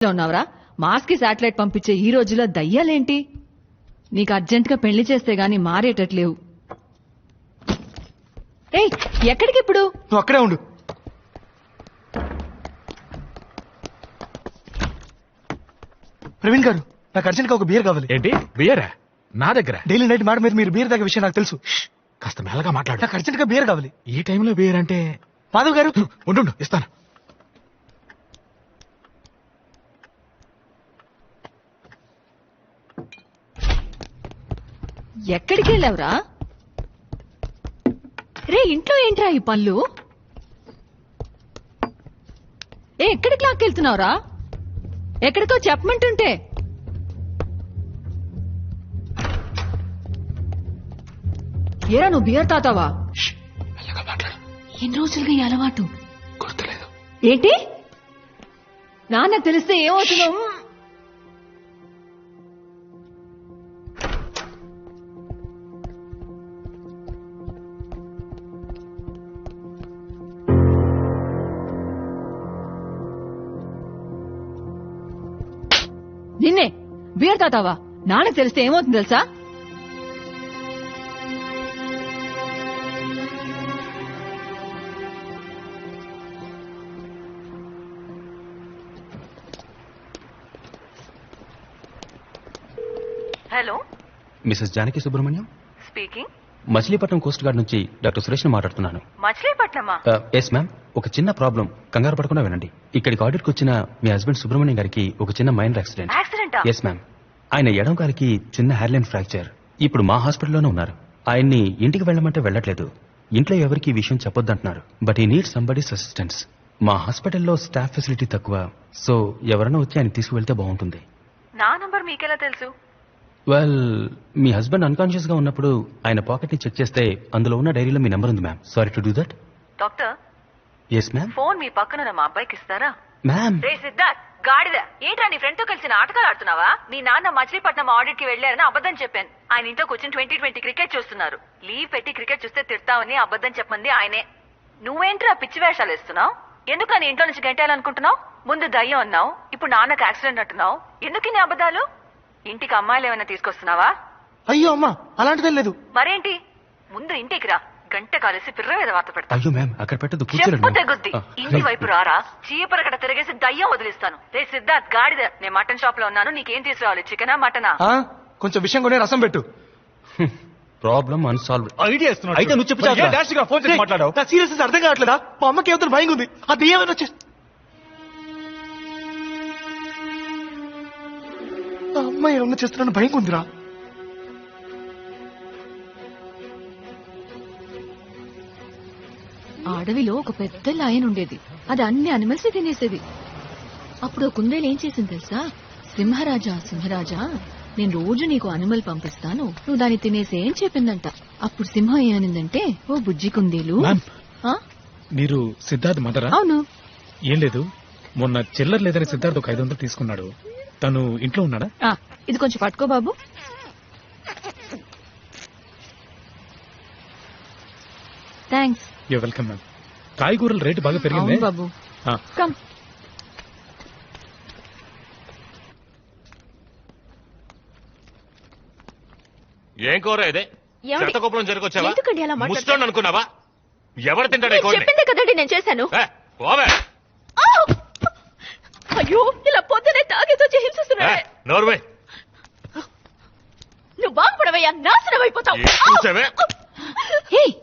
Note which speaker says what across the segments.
Speaker 1: ఉన్నావరా? Mass కి satellite పంపించే ఈ రోజుల్లో దయ్యాలేంటి? నీకు అర్జెంట్ గా పెళ్లి చేస్తే గాని మారేటట్లేవు. ఏయ్, ఎక్కడికి ఇప్పుడు?
Speaker 2: నువ్వు అక్కడే ఉండు. ప్రవీణ్ గారు, నాకు అర్జెంట్ గా ఒక బియర్ కావాలి.
Speaker 3: ఏంటి బియరా? నా దగ్గర
Speaker 2: డైలీ నైట్ మాట మీద మీరు బియర్ తాగే విషయం నాకు తెలుసు.
Speaker 3: కాస్త మెల్లగా మాట్లాడు.
Speaker 2: నాకు అర్జెంట్ గా బియర్ కావాలి.
Speaker 3: ఈ టైంలో బియర్ అంటే?
Speaker 2: మాధవ్ గారు,
Speaker 3: ఉండు ఇస్తాను.
Speaker 1: ఎక్కడికి వెళ్ళావురా? రే, ఇంట్లో ఏంట్రా ఈ పళ్ళు? ఎక్కడికి లాక్కెళ్తున్నావురా? ఎక్కడికో చెప్పమంటుంటే. ఏరా, నువ్వు బియర్ తాతావా?
Speaker 3: మెల్లగా మాట్లాడు.
Speaker 1: ఎన్ని రోజులుగా ఈ అలవాటు?
Speaker 3: గుర్తులేదు.
Speaker 1: ఏంటి? నాన్నకు తెలిస్తే ఏమవుతుందో? నిన్నే బియర్ తాతావా? నాన్నకు తెలిస్తే ఏమవుతుంది తెలుసా? Hello,
Speaker 4: Mrs Janaki Subrahmanyam,
Speaker 1: speaking.
Speaker 4: Machilipatnam coast guard నుంచి డాక్టర్ సురేష్ ని మాట్లాడుతున్నాను.
Speaker 1: మచిలీపట్నమా?
Speaker 4: ఎస్ మ్యామ్, ఒక చిన్న ప్రాబ్లం, కంగారు పడకుండా వినండి. ఇక్కడికి ఆడిట్కి వచ్చిన మీ హస్బెండ్ సుబ్రహ్మణ్యం గారికి ఒక చిన్న మైనర్ యాక్సిడెంట్.
Speaker 1: యాక్సిడెంటా?
Speaker 4: ఎస్ మ్యామ్, ఆయన ఎడం కాలికి చిన్న హెయిర్లైన్ ఫ్రాక్చర్. ఇప్పుడు మా హాస్పిటల్లోనే ఉన్నారు. ఆయన్ని ఇంటికి వెళ్ళమంటే వెళ్ళట్లేదు. ఇంట్లో ఎవరికి ఈ విషయం చెప్పొద్దంటున్నారు. బట్ ఈ నీడ్ సంబడీస్ అసిస్టెన్స్. మా హాస్పిటల్లో స్టాఫ్ ఫెసిలిటీ తక్కువ, సో ఎవరైనా వచ్చి ఆయన తీసుకువెళ్తే బాగుంటుంది.
Speaker 1: నా నంబర్ మీకెలా తెలుసు?
Speaker 4: వెల్, మీ హస్బెండ్ అన్కాన్షియస్ గా ఉన్నప్పుడు ఆయన పాకెట్ ని చెక్ చేస్తే అందులో ఉన్న డైరీలో మీ నెంబర్ ఉంది ma'am. Sorry to do that.
Speaker 1: Doctor,
Speaker 4: yes ma'am.
Speaker 1: Phone మీ పక్కన మా అబ్బాయికి ఇస్తారా?
Speaker 4: మ్యామ్,
Speaker 1: రే సిద్ధార్థ్, గాడిద, ఏంట్రా నీ ఫ్రెండ్ తో కలిసి నాటకాలు ఆడుతున్నావా? మీ నాన్న మచిలీపట్నం ఆడిట్ కి వెళ్లారని అబద్ధం చెప్పాను. ఆయన ఇంట్లో కూర్చొని 2020 క్రికెట్ చూస్తున్నారు. లీవ్ పెట్టి క్రికెట్ చూస్తే తిడతావని అబద్ధం చెప్పంది ఆయనే. నువ్వేంట్రా పిచ్చి వేషాలు వేస్తున్నావు? ఎందుకని ఇంట్లో నుంచి గంటేయాలనుకుంటున్నావు? ముందు దయ్యం అన్నావు, ఇప్పుడు నాన్నకు యాక్సిడెంట్ అంటున్నావు. ఎందుకు నీ అబద్ధాలు? ఇంటికి అమ్మాయిలు ఏమైనా తీసుకొస్తున్నావా?
Speaker 2: అయ్యో అమ్మా, అలాంటిదేం లేదు.
Speaker 1: మరేంటి? ముందు ఇంటికి రా, గంట కాలేసి పిర్ర మీద వార్త పెడతా.
Speaker 4: అయ్యో మ్యామ్, అక్కడ పెట్టదు,
Speaker 1: చెప్పు
Speaker 4: కూర్చోండి.
Speaker 1: తెగుద్ది. ఇంటి వైపు రారా, చీపరకట తిరిగేసి దయ్యం వదిలిస్తాను. రే సిద్ధార్థ్, గాడిద, నేను మటన్ షాప్ లో ఉన్నాను. నీకేం తీసుకురావాలి, చికెనా మటనా?
Speaker 2: కొంచెం విషయం కొనే రసం పెట్టు.
Speaker 4: Problem unsolved.
Speaker 2: ఐడియా
Speaker 4: అయితే నువ్వు చెప్పు చాలు.
Speaker 2: ఫోన్ చేసి మాట్లాడావు. సీరియస్ అర్థం కావట్లేదా? మా అమ్మకి ఏమైనా భయం ఉంది. అది ఏమైనా వచ్చే అమ్మాయి ఏమన్నా చేస్తున్నా భయం ఉందిరా.
Speaker 1: అడవిలో ఒక పెద్ద లయన్ ఉండేది. అది అన్ని అనిమల్స్ తినేసేది. అప్పుడు కుందేలు ఏం చేసింది తెలుసా? సింహరాజా, సింహరాజా, నేను రోజు నీకు అనిమల్ పంపిస్తాను, నువ్వు దాన్ని తినేసేం చెప్పిందంట. అప్పుడు సింహం ఏమనిందంటే, ఓ బుజ్జి కుందేలు. ఆ?
Speaker 3: మీరు సిద్ధార్థ్ మదరా?
Speaker 1: అవును.
Speaker 3: ఏం లేదు, మొన్న చిల్లర లేదని సిద్ధార్థ్ ఒక 500 తీసుకున్నాడు. తను ఇంట్లో ఉన్నాడా?
Speaker 1: ఇది కొంచెం పట్టుకో బాబు. థ్యాంక్స్.
Speaker 3: You welcome ma'am. కాయగూరల రేటు బాగా పెరిగింది
Speaker 1: అవును బాబు. కమ్.
Speaker 5: ఏం కూర ఇదే?
Speaker 6: ఏమండి?
Speaker 5: చెత్తకుప్పలం జరుకొచ్చావా?
Speaker 6: ఎందుకండి అలా మాట్లాడతారు?
Speaker 5: ముస్టోన్ అనుకున్నావా? ఎవరు తింటాడు ఈ కోడిని?
Speaker 6: చెప్పిందే కదండి నేను చేశాను.
Speaker 5: పోవే.
Speaker 6: అయ్యో, ఇలా పొద్దునే తాగేతో హింసిస్తున్నాడే.
Speaker 5: నోర్వే.
Speaker 6: నువ్వు బాగుపడవయ్యా, నాశనం అయిపోతావు.
Speaker 5: చూసావే?
Speaker 1: ఏయ్,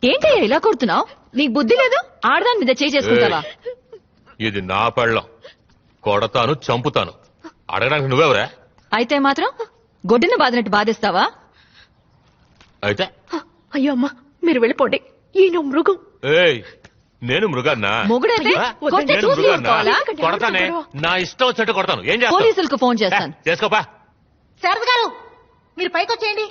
Speaker 1: ఏంటయ్యా ఇలా కొడుతున్నావు? నీకు బుద్ధి లేదు? ఆడదాని మీద చేయి చేసుకుంటావా?
Speaker 5: ఇది నా పెళ్ళం. కొడతాను, చంపుతాను. అడగడానికి నువ్వెవరా?
Speaker 1: అయితే మాత్రం గొడ్డున బాదినట్టు బాధేస్తావా?
Speaker 5: అయితే
Speaker 6: అయ్యో అమ్మా, మీరు వెళ్ళిపోండి. ఈయన మృగం.
Speaker 5: ఏయ్, నేను మృగాన్నా?
Speaker 1: మొగుడైతే కొడితే
Speaker 5: నేను
Speaker 1: చూసి
Speaker 5: మృగాన్నా?
Speaker 1: ఊరుకోవాలా?
Speaker 5: కొడతానే, నా ఇష్టం వచ్చినట్టు కొడతాను. ఏం చేస్తావు?
Speaker 1: పోలీసులకు ఫోన్ చేస్తాను.
Speaker 5: చేసుకోపా.
Speaker 7: శారద గారు, మీరు పైకి వచ్చేయండి.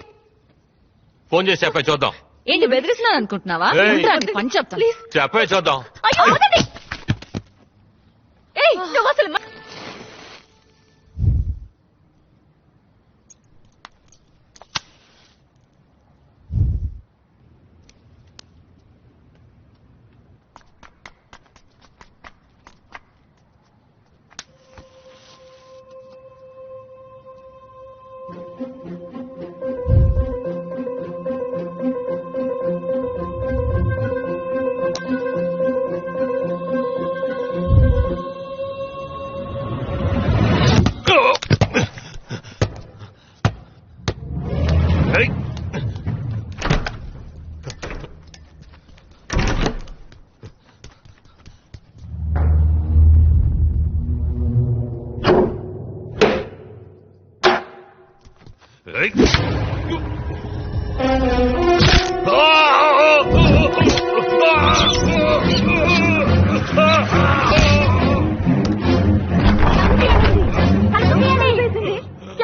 Speaker 5: ఫోన్ చేసి చెప్పే చూద్దాం.
Speaker 1: ఏంటి బెదిరిస్తున్నాను అనుకుంటున్నావా?
Speaker 5: ఏయ్.
Speaker 1: ఉండరా, నీ పని చెప్తాను.
Speaker 5: చెప్పే చూద్దాం.
Speaker 6: అయ్యో, వదలండి. ఏయ్, నువ్వు అసలు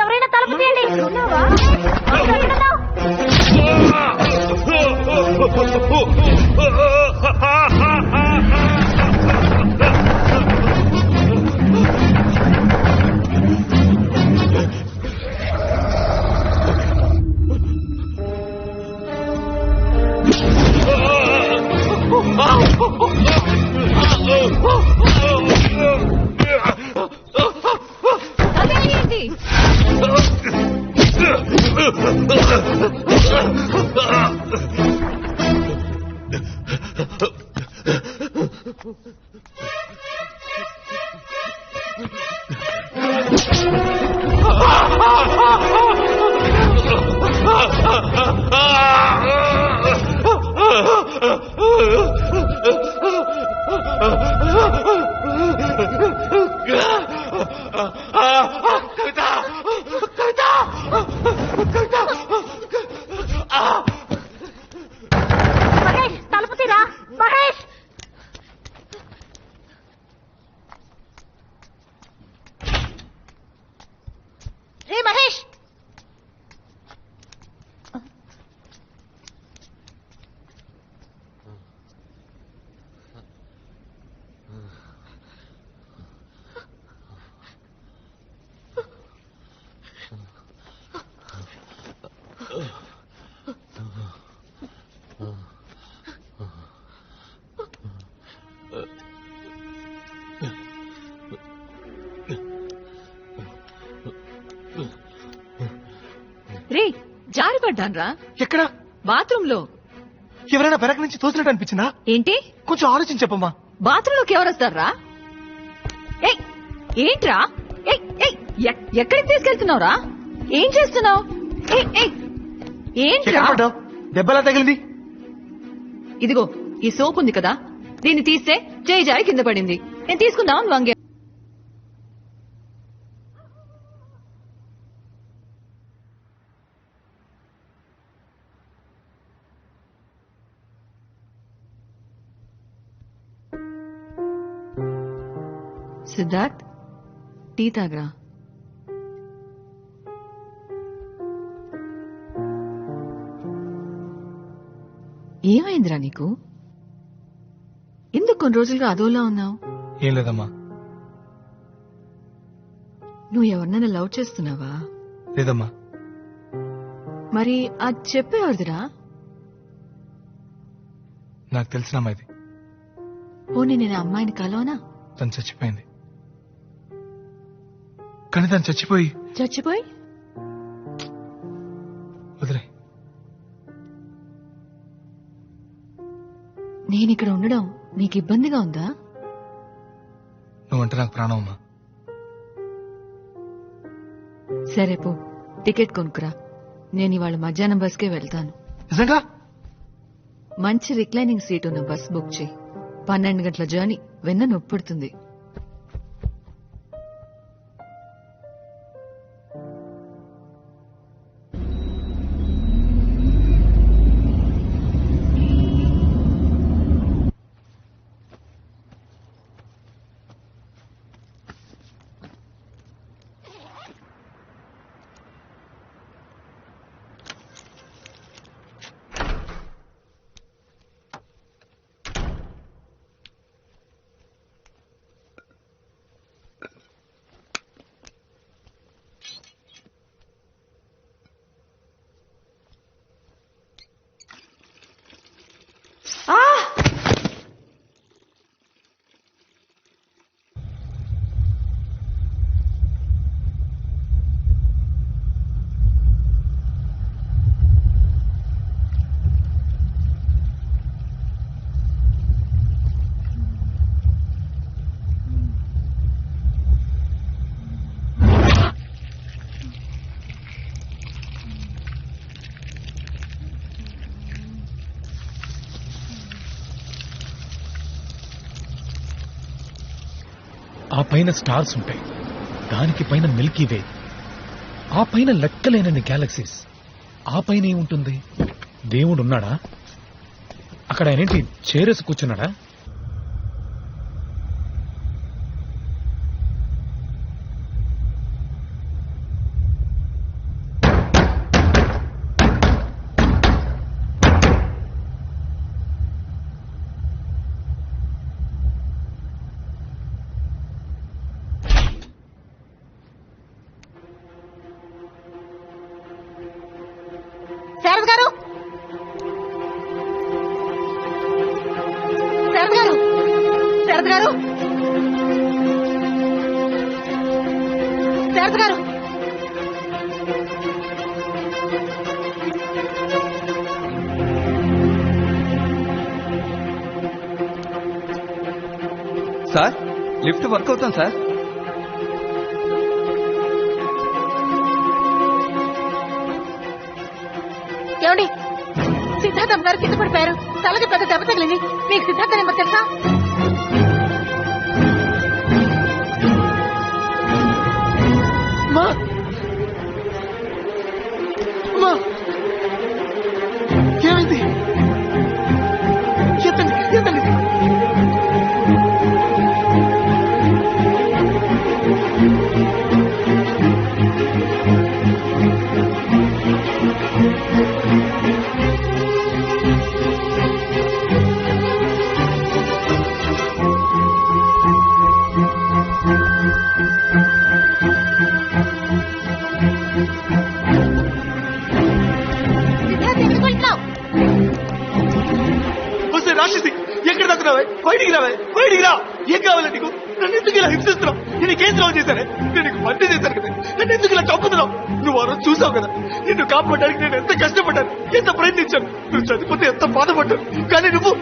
Speaker 6: ఎవరైనా తలుపు తీయండి. మహేష్ తలుపు తీరా. మహేష్
Speaker 7: రే మహేష్,
Speaker 1: రే జారిపడ్డాన్రా
Speaker 2: ఎక్కడ?
Speaker 1: బాత్రూమ్ లో.
Speaker 2: ఎవరైనా వెనక నుంచి తోసినట్టు అనిపించిందా?
Speaker 1: ఏంటి
Speaker 2: కొంచెం ఆలోచించి చెప్పమ్మా.
Speaker 1: బాత్రూమ్ లోకి ఎవరొస్తారా? ఏయ్ ఏంట్రా? ఏయ్ ఏయ్ ఎక్కడికి తీసుకెళ్తున్నావురా? ఏం చేస్తున్నావు? ఏంట్రా?
Speaker 2: ఎక్కడ పడ్డావు? దెబ్బలా తగిలింది.
Speaker 1: ఇదిగో ఈ సోప్ ఉంది కదా, దీన్ని తీస్తే చేయి జారి కింద పడింది. నేను తీసుకుందాం వంగే. సిద్ధార్థ్ టీ తాగరా. ఏమైందిరా నీకు? ఎందుకు కొన్ని రోజులుగా అదోలా ఉన్నావు?
Speaker 2: ఏం లేదమ్మా.
Speaker 1: నువ్వు ఎవరినైనా లవ్ చేస్తున్నావా?
Speaker 2: లేదమ్మా.
Speaker 1: మరి అది చెప్పేవాడిదిరా.
Speaker 2: నాకు తెలిసిన అమ్మాయిది.
Speaker 1: పోనీ నేను ఆ అమ్మాయిని కలవనా?
Speaker 2: తను చచ్చిపోయింది. కానీ తను చచ్చిపోయి వదిలే.
Speaker 1: నేనిక్కడ ఉండడం నీకు ఇబ్బందిగా ఉందా?
Speaker 2: నువ్వంటే నాకు ప్రాణం అమ్మా.
Speaker 1: సరే పో, టికెట్ కొనుక్కురా. నేను ఇవాళ మధ్యాహ్నం బస్కే వెళ్తాను.
Speaker 2: నిజంగా?
Speaker 1: మంచి రిక్లైనింగ్ సీట్ ఉన్న బస్ బుక్ చేయి. 12 గంటల జర్నీ, వెన్న నొప్పుడుతుంది.
Speaker 3: ఆ పైన స్టార్స్ ఉంటాయి, దానికి పైన మిల్కీ వే, ఆ పైన లెక్కలేనన్ని గ్యాలక్సీస్, ఆ పైన ఏముంటుంది? దేవుడు ఉన్నాడా? అక్కడ ఆయనేంటి చేరేసి కూర్చున్నాడా?
Speaker 7: శారద గారు, శారద గారు, శారద గారు, శారద గారు.
Speaker 8: సార్ లిఫ్ట్ వర్క్ అవుతాం సార్.
Speaker 7: ఏమండి, సిద్ధార్థం గారు కింద పడిపోయారు. తలకి పెద్ద దెబ్బ తగిలింది. మీకు సిద్ధార్థ నెంబర్ తెలుసా?
Speaker 2: మా మా ఏమైంది? ఎత్తండి ఎత్తండి.
Speaker 7: సిద్ధార్థ ఎక్కడికి వెళ్తున్నావు?
Speaker 2: వస్తే రాక్షసి, ఎక్కడ దక్కున్నావే? బయటికి రావే, బయటికి రా. ఏం కావాలి నీకు? నన్ను ఎందుకు ఇలా హింసిస్తున్నావు? నేను కేసు రావు చేశానే? నేను నీకు మంచి చేశాను కదా, నన్ను ఎందుకు ఇలా చంపుతున్నావు? నువ్వు ఆ రోజు చూసావు కదా, నిన్ను కాపాడడానికి నేను ఎంత కష్టపడ్డాను, ఎంత ప్రయత్నించాను. నువ్వు చనిపోతే ఎంత బాధపడ్డాను. కానీ నువ్వు